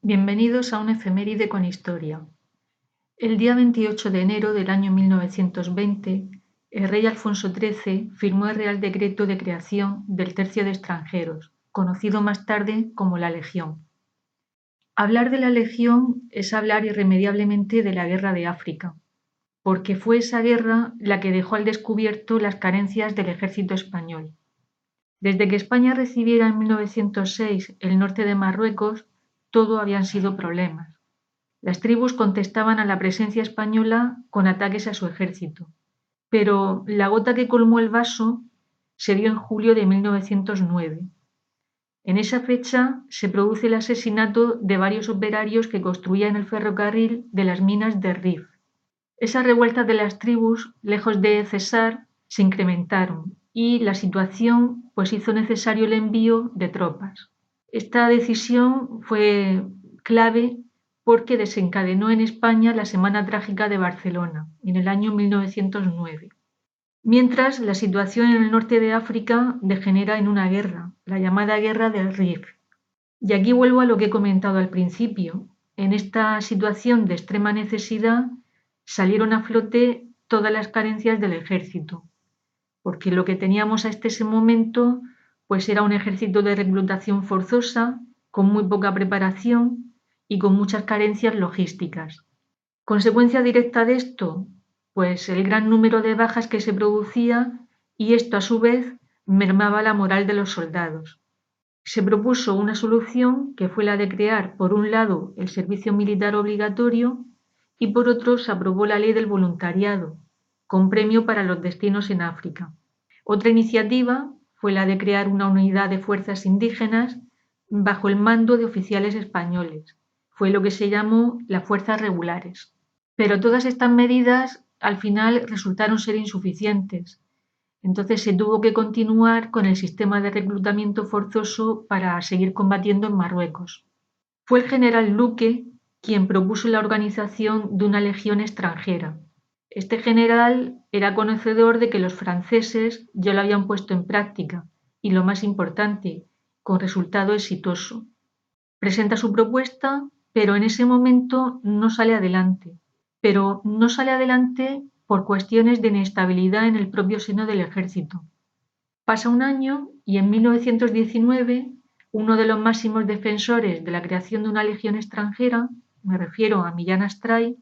Bienvenidos a una efeméride con historia. El día 28 de enero del año 1920, el rey Alfonso XIII firmó el Real Decreto de creación del Tercio de Extranjeros, conocido más tarde como la Legión. Hablar de la Legión es hablar irremediablemente de la Guerra de África, porque fue esa guerra la que dejó al descubierto las carencias del ejército español. Desde que España recibiera en 1906 el norte de Marruecos, todo habían sido problemas. Las tribus contestaban a la presencia española con ataques a su ejército, pero la gota que colmó el vaso se dio en julio de 1909. En esa fecha se produce el asesinato de varios operarios que construían el ferrocarril de las minas de Rif. Esas revueltas de las tribus, lejos de cesar, se incrementaron y la situación hizo necesario el envío de tropas. Esta decisión fue clave porque desencadenó en España la Semana Trágica de Barcelona, en el año 1909. Mientras, la situación en el norte de África degenera en una guerra, la llamada Guerra del Rif. Y aquí vuelvo a lo que he comentado al principio. En esta situación de extrema necesidad salieron a flote todas las carencias del ejército, porque lo que teníamos hasta ese momento era un ejército de reclutación forzosa, con muy poca preparación y con muchas carencias logísticas. Consecuencia directa de esto, el gran número de bajas que se producía, y esto a su vez mermaba la moral de los soldados. Se propuso una solución que fue la de crear, por un lado, el servicio militar obligatorio y por otro se aprobó la ley del voluntariado, con premio para los destinos en África. Otra iniciativa fue la de crear una unidad de fuerzas indígenas bajo el mando de oficiales españoles. Fue lo que se llamó las fuerzas regulares. Pero todas estas medidas al final resultaron ser insuficientes. Entonces se tuvo que continuar con el sistema de reclutamiento forzoso para seguir combatiendo en Marruecos. Fue el general Luque quien propuso la organización de una legión extranjera. Este general era conocedor de que los franceses ya lo habían puesto en práctica y, lo más importante, con resultado exitoso. Presenta su propuesta, pero en ese momento no sale adelante. Pero no sale adelante por cuestiones de inestabilidad en el propio seno del ejército. Pasa un año y en 1919 uno de los máximos defensores de la creación de una legión extranjera, me refiero a Millán Astray,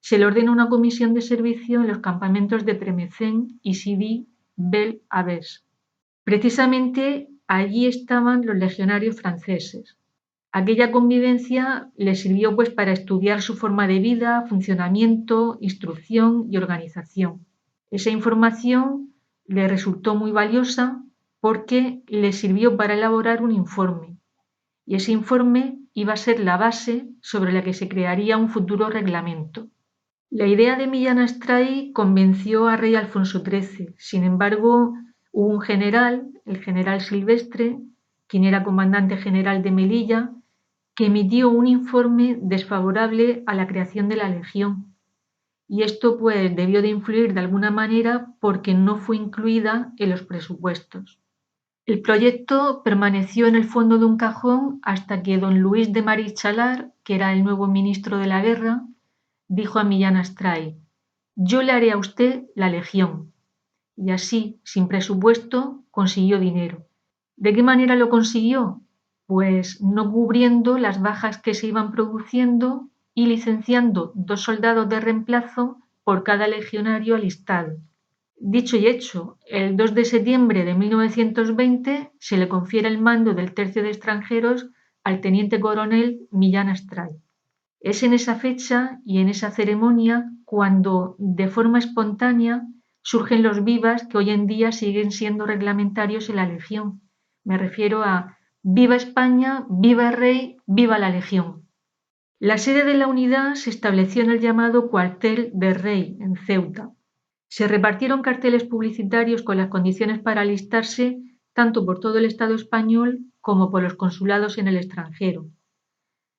se le ordena una comisión de servicio en los campamentos de Premezén y Sidi Bel Abbes. Precisamente allí estaban los legionarios franceses. Aquella convivencia le sirvió para estudiar su forma de vida, funcionamiento, instrucción y organización. Esa información le resultó muy valiosa porque le sirvió para elaborar un informe, y ese informe iba a ser la base sobre la que se crearía un futuro reglamento. La idea de Millán Astray convenció a rey Alfonso XIII. Sin embargo, hubo un general, el general Silvestre, quien era comandante general de Melilla, que emitió un informe desfavorable a la creación de la legión. Y esto debió de influir de alguna manera porque no fue incluida en los presupuestos. El proyecto permaneció en el fondo de un cajón hasta que don Luis de Marichalar, que era el nuevo ministro de la guerra, dijo a Millán Astray: «Yo le haré a usted la legión». Y así, sin presupuesto, consiguió dinero. ¿De qué manera lo consiguió? Pues no cubriendo las bajas que se iban produciendo y licenciando 2 soldados de reemplazo por cada legionario alistado. Dicho y hecho, el 2 de septiembre de 1920 se le confiere el mando del Tercio de Extranjeros al teniente coronel Millán Astray. Es en esa fecha y en esa ceremonia cuando, de forma espontánea, surgen los vivas que hoy en día siguen siendo reglamentarios en la Legión. Me refiero a «Viva España, viva el rey, viva la Legión». La sede de la unidad se estableció en el llamado Cuartel del Rey, en Ceuta. Se repartieron carteles publicitarios con las condiciones para alistarse tanto por todo el Estado español como por los consulados en el extranjero.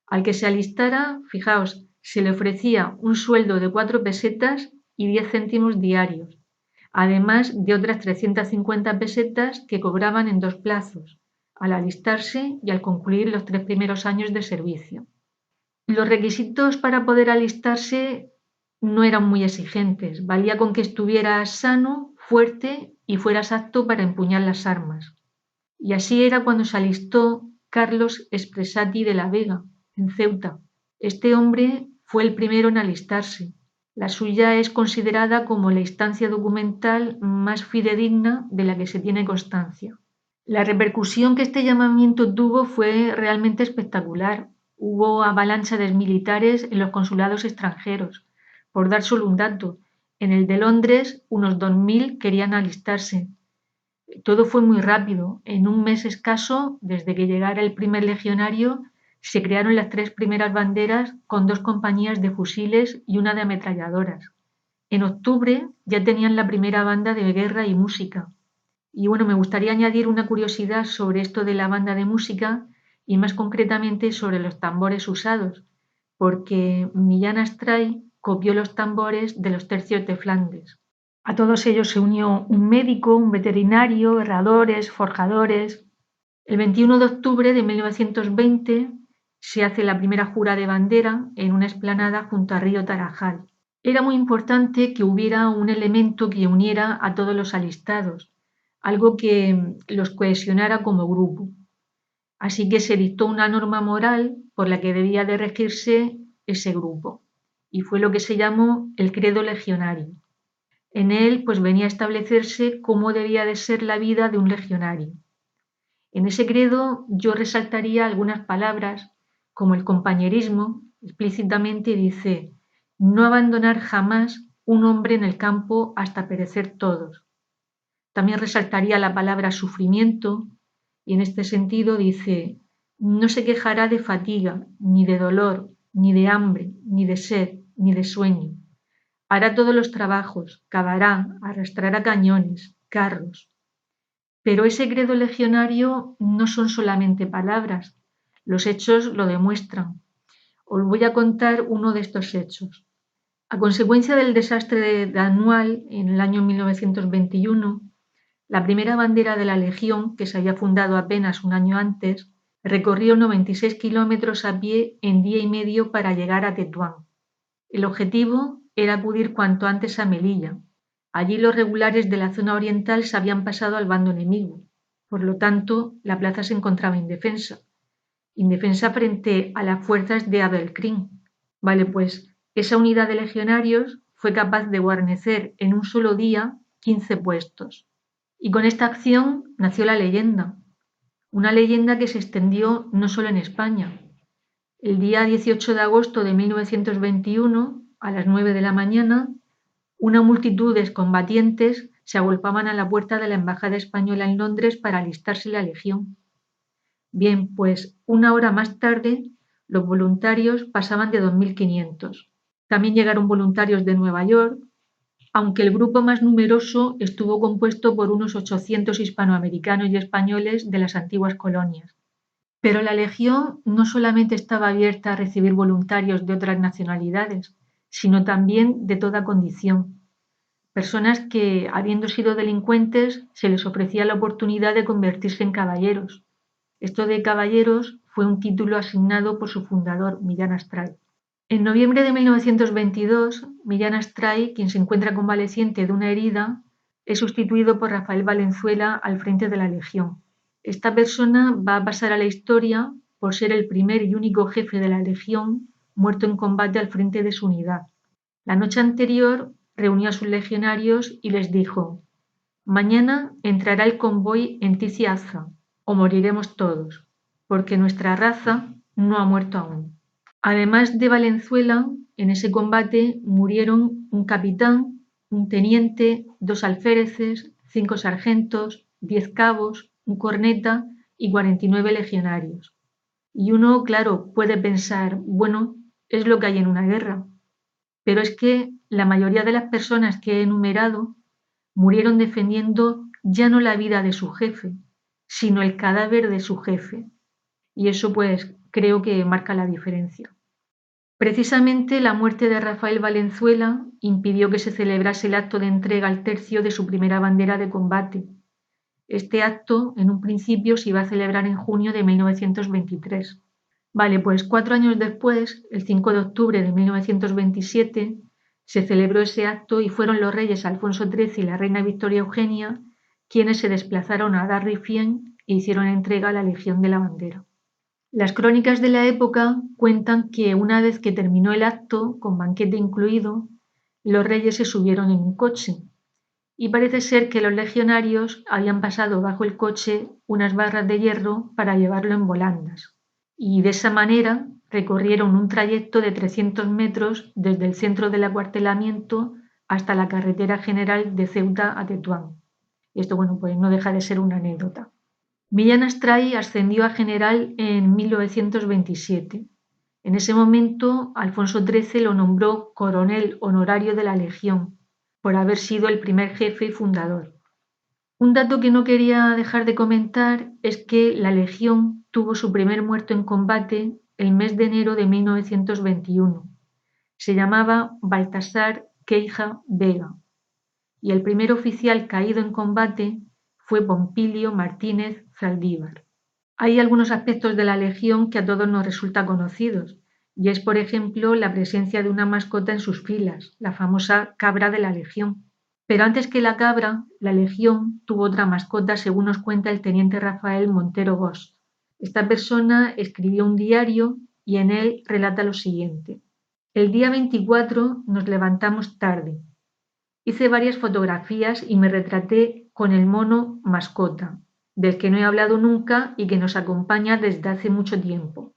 Al que se alistara, fijaos, se le ofrecía un sueldo de 4 pesetas y 10 céntimos diarios, además de otras 350 pesetas que cobraban en 2 plazos, al alistarse y al concluir los 3 primeros años de servicio. Los requisitos para poder alistarse no eran muy exigentes, valía con que estuvieras sano, fuerte y fueras apto para empuñar las armas. Y así era cuando se alistó Carlos Espresati de la Vega, en Ceuta. Este hombre fue el primero en alistarse. La suya es considerada como la instancia documental más fidedigna de la que se tiene constancia. La repercusión que este llamamiento tuvo fue realmente espectacular. Hubo avalancha de militares en los consulados extranjeros. Por dar solo un dato, en el de Londres unos 2000 querían alistarse. Todo fue muy rápido. En un mes escaso, desde que llegara el primer legionario, se crearon las 3 primeras banderas con 2 compañías de fusiles y una de ametralladoras. En octubre ya tenían la primera banda de guerra y música. Y bueno, me gustaría añadir una curiosidad sobre esto de la banda de música y más concretamente sobre los tambores usados, porque Millán Astray copió los tambores de los tercios de Flandes. A todos ellos se unió un médico, un veterinario, herradores, forjadores. El 21 de octubre de 1920 se hace la primera jura de bandera en una explanada junto al río Tarajal. Era muy importante que hubiera un elemento que uniera a todos los alistados, algo que los cohesionara como grupo. Así que se dictó una norma moral por la que debía de regirse ese grupo, y fue lo que se llamó el credo legionario. En él pues venía a establecerse cómo debía de ser la vida de un legionario. En ese credo yo resaltaría algunas palabras como el compañerismo. Explícitamente dice: no abandonar jamás un hombre en el campo hasta perecer todos. También resaltaría la palabra sufrimiento y en este sentido dice: no se quejará de fatiga, ni de dolor, ni de hambre, ni de sed, ni de sueño. Hará todos los trabajos, cavará, arrastrará cañones, carros. Pero ese credo legionario no son solamente palabras, los hechos lo demuestran. Os voy a contar uno de estos hechos. A consecuencia del desastre de Anual en el año 1921, la primera bandera de la Legión, que se había fundado apenas un año antes, recorrió 96 kilómetros a pie en día y medio para llegar a Tetuán. El objetivo era acudir cuanto antes a Melilla. Allí los regulares de la zona oriental se habían pasado al bando enemigo. Por lo tanto, la plaza se encontraba indefensa frente a las fuerzas de Abel-Krim. Vale, pues esa unidad de legionarios fue capaz de guarnecer en un solo día 15 puestos. Y con esta acción nació la leyenda, una leyenda que se extendió no solo en España. El día 18 de agosto de 1921, a las 9 de la mañana, una multitud de combatientes se agolpaban a la puerta de la Embajada Española en Londres para alistarse en la Legión. Bien, pues una hora más tarde, los voluntarios pasaban de 2.500. También llegaron voluntarios de Nueva York, aunque el grupo más numeroso estuvo compuesto por unos 800 hispanoamericanos y españoles de las antiguas colonias. Pero la Legión no solamente estaba abierta a recibir voluntarios de otras nacionalidades, sino también de toda condición. Personas que, habiendo sido delincuentes, se les ofrecía la oportunidad de convertirse en caballeros. Esto de caballeros fue un título asignado por su fundador, Millán Astray. En noviembre de 1922, Millán Astray, quien se encuentra convaleciente de una herida, es sustituido por Rafael Valenzuela al frente de la Legión. Esta persona va a pasar a la historia por ser el primer y único jefe de la Legión muerto en combate al frente de su unidad. La noche anterior reunió a sus legionarios y les dijo: mañana entrará el convoy en Tiziaza, o moriremos todos, porque nuestra raza no ha muerto aún. Además de Valenzuela, en ese combate murieron un capitán, un teniente, 2 alféreces, 5 sargentos, 10 cabos, un corneta y 49 legionarios. Y uno, claro, puede pensar, bueno, es lo que hay en una guerra. Pero es que la mayoría de las personas que he enumerado murieron defendiendo ya no la vida de su jefe, sino el cadáver de su jefe. Y eso pues creo que marca la diferencia. Precisamente la muerte de Rafael Valenzuela impidió que se celebrase el acto de entrega al tercio de su primera bandera de combate. Este acto, en un principio, se iba a celebrar en junio de 1923. Vale, pues 4 años después, el 5 de octubre de 1927, se celebró ese acto y fueron los reyes Alfonso XIII y la reina Victoria Eugenia quienes se desplazaron a Darry-Fien e hicieron entrega a la Legión de la Bandera. Las crónicas de la época cuentan que una vez que terminó el acto, con banquete incluido, los reyes se subieron en un coche y parece ser que los legionarios habían pasado bajo el coche unas barras de hierro para llevarlo en volandas y de esa manera recorrieron un trayecto de 300 metros desde el centro del acuartelamiento hasta la carretera general de Ceuta a Tetuán. Y esto, bueno, pues no deja de ser una anécdota. Millán Astray ascendió a general en 1927. En ese momento, Alfonso XIII lo nombró coronel honorario de la Legión, por haber sido el primer jefe y fundador. Un dato que no quería dejar de comentar es que la Legión tuvo su primer muerto en combate el mes de enero de 1921. Se llamaba Baltasar Queija Vega y el primer oficial caído en combate fue Pompilio Martínez Zaldívar. Hay algunos aspectos de la Legión que a todos nos resultan conocidos, y es, por ejemplo, la presencia de una mascota en sus filas, la famosa cabra de la Legión. Pero antes que la cabra, la Legión tuvo otra mascota, según nos cuenta el teniente Rafael Montero Bosch. Esta persona escribió un diario y en él relata lo siguiente. El día 24 nos levantamos tarde. Hice varias fotografías y me retraté con el mono mascota, del que no he hablado nunca y que nos acompaña desde hace mucho tiempo.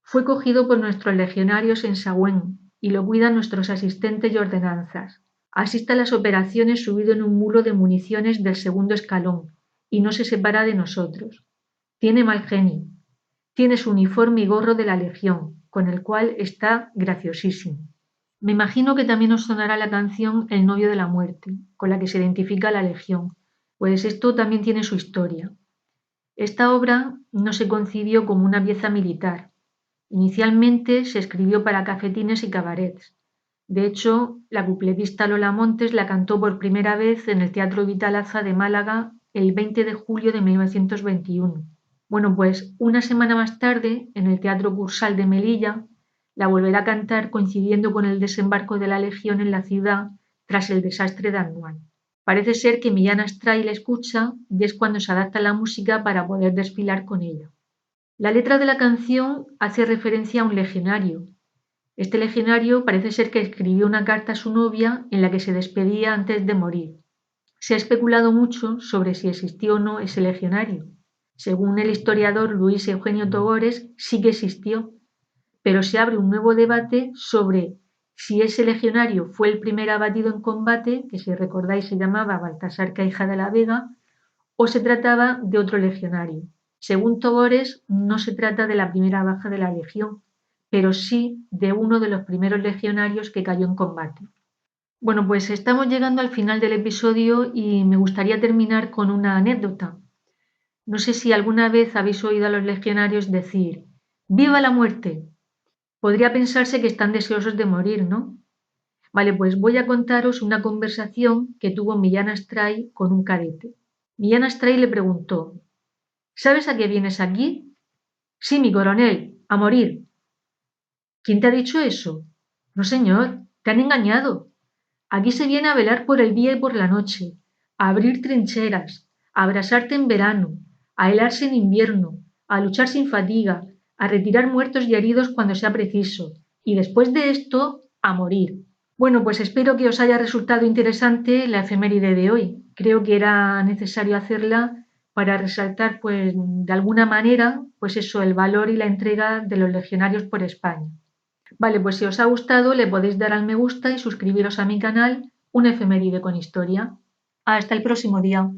Fue cogido por nuestros legionarios en Sagüen y lo cuidan nuestros asistentes y ordenanzas. Asiste a las operaciones subido en un mulo de municiones del segundo escalón y no se separa de nosotros. Tiene mal genio. Tiene su uniforme y gorro de la Legión, con el cual está graciosísimo. Me imagino que también os sonará la canción El novio de la muerte, con la que se identifica la Legión, pues esto también tiene su historia. Esta obra no se concibió como una pieza militar. Inicialmente se escribió para cafetines y cabarets. De hecho, la cupletista Lola Montes la cantó por primera vez en el Teatro Vitalaza de Málaga el 20 de julio de 1921. Bueno, pues una semana más tarde, en el Teatro Cursal de Melilla, la volverá a cantar coincidiendo con el desembarco de la Legión en la ciudad tras el desastre de Annual. Parece ser que Millán Astray la escucha y es cuando se adapta la música para poder desfilar con ella. La letra de la canción hace referencia a un legionario. Este legionario parece ser que escribió una carta a su novia en la que se despedía antes de morir. Se ha especulado mucho sobre si existió o no ese legionario. Según el historiador Luis Eugenio Togores, sí que existió, pero se abre un nuevo debate sobre si ese legionario fue el primer abatido en combate, que si recordáis se llamaba Baltasar Caija de la Vega, o se trataba de otro legionario. Según Togores, no se trata de la primera baja de la legión, pero sí de uno de los primeros legionarios que cayó en combate. Bueno, pues estamos llegando al final del episodio y me gustaría terminar con una anécdota. No sé si alguna vez habéis oído a los legionarios decir ¡Viva la muerte! Podría pensarse que están deseosos de morir, ¿no? Vale, pues voy a contaros una conversación que tuvo Millán Astray con un cadete. Millán Astray le preguntó, ¿sabes a qué vienes aquí? Sí, mi coronel, a morir. ¿Quién te ha dicho eso? No, señor, te han engañado. Aquí se viene a velar por el día y por la noche, a abrir trincheras, a abrasarte en verano, a helarse en invierno, a luchar sin fatiga, a retirar muertos y heridos cuando sea preciso, y después de esto, a morir. Bueno, pues espero que os haya resultado interesante la efeméride de hoy. Creo que era necesario hacerla para resaltar, pues, de alguna manera, pues eso, el valor y la entrega de los legionarios por España. Vale, pues si os ha gustado le podéis dar al me gusta y suscribiros a mi canal, una efeméride con historia. Hasta el próximo día.